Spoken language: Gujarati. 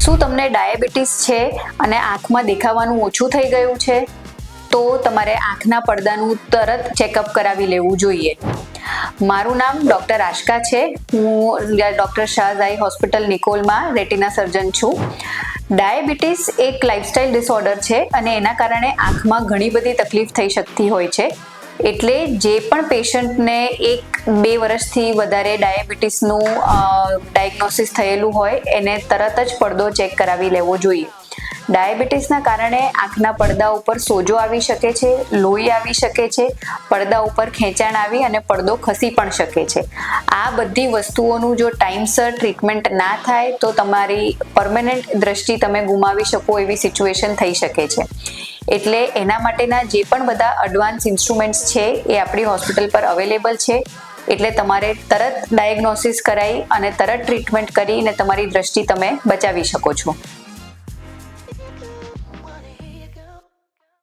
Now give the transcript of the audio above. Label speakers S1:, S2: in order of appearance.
S1: શું તમને ડાયાબિટીસ છે અને આંખમાં દેખાવાનું ઓછું થઈ ગયું છે? તો તમારે આંખના પડદાનું તરત ચેકઅપ કરાવી લેવું જોઈએ. મારું નામ ડૉક્ટર આશકા છે. હું ડૉક્ટર શાહ્ઝ આઈ હોસ્પિટલ નિકોલમાં રેટિના સર્જન છું. ડાયાબિટીસ એક લાઇફસ્ટાઇલ ડિસઓર્ડર છે અને એના કારણે આંખમાં ઘણી બધી તકલીફ થઈ શકતી હોય છે. એટલે જે પણ પેશન્ટને 1-2 વર્ષથી વધારે ડાયાબિટીસનું ડાયગ્નોસિસ થયેલું હોય એને તરત જ પડદો ચેક કરાવી લેવો જોઈએ. ડાયાબિટીસના કારણે આંખના પડદા ઉપર સોજો આવી શકે છે, લોહી આવી શકે છે, પડદા ઉપર ખેંચાણ આવી અને પડદો ખસી પણ શકે છે. આ બધી વસ્તુઓનું જો ટાઈમસર ટ્રીટમેન્ટ ના થાય તો તમારી પરમેનન્ટ દ્રષ્ટિ તમે ગુમાવી શકો એવી સિચ્યુએશન થઈ શકે છે. એટલે એના માટેના જે પણ બધા એડવાન્સ ઇન્સ્ટ્રુમેન્ટ્સ છે એ આપણી હોસ્પિટલ પર અવેલેબલ છે. એટલે તમારે તરત ડાયગ્નોસિસ કરાવી અને તરત ટ્રીટમેન્ટ કરીને તમારી દ્રષ્ટિ તમે બચાવી શકો છો.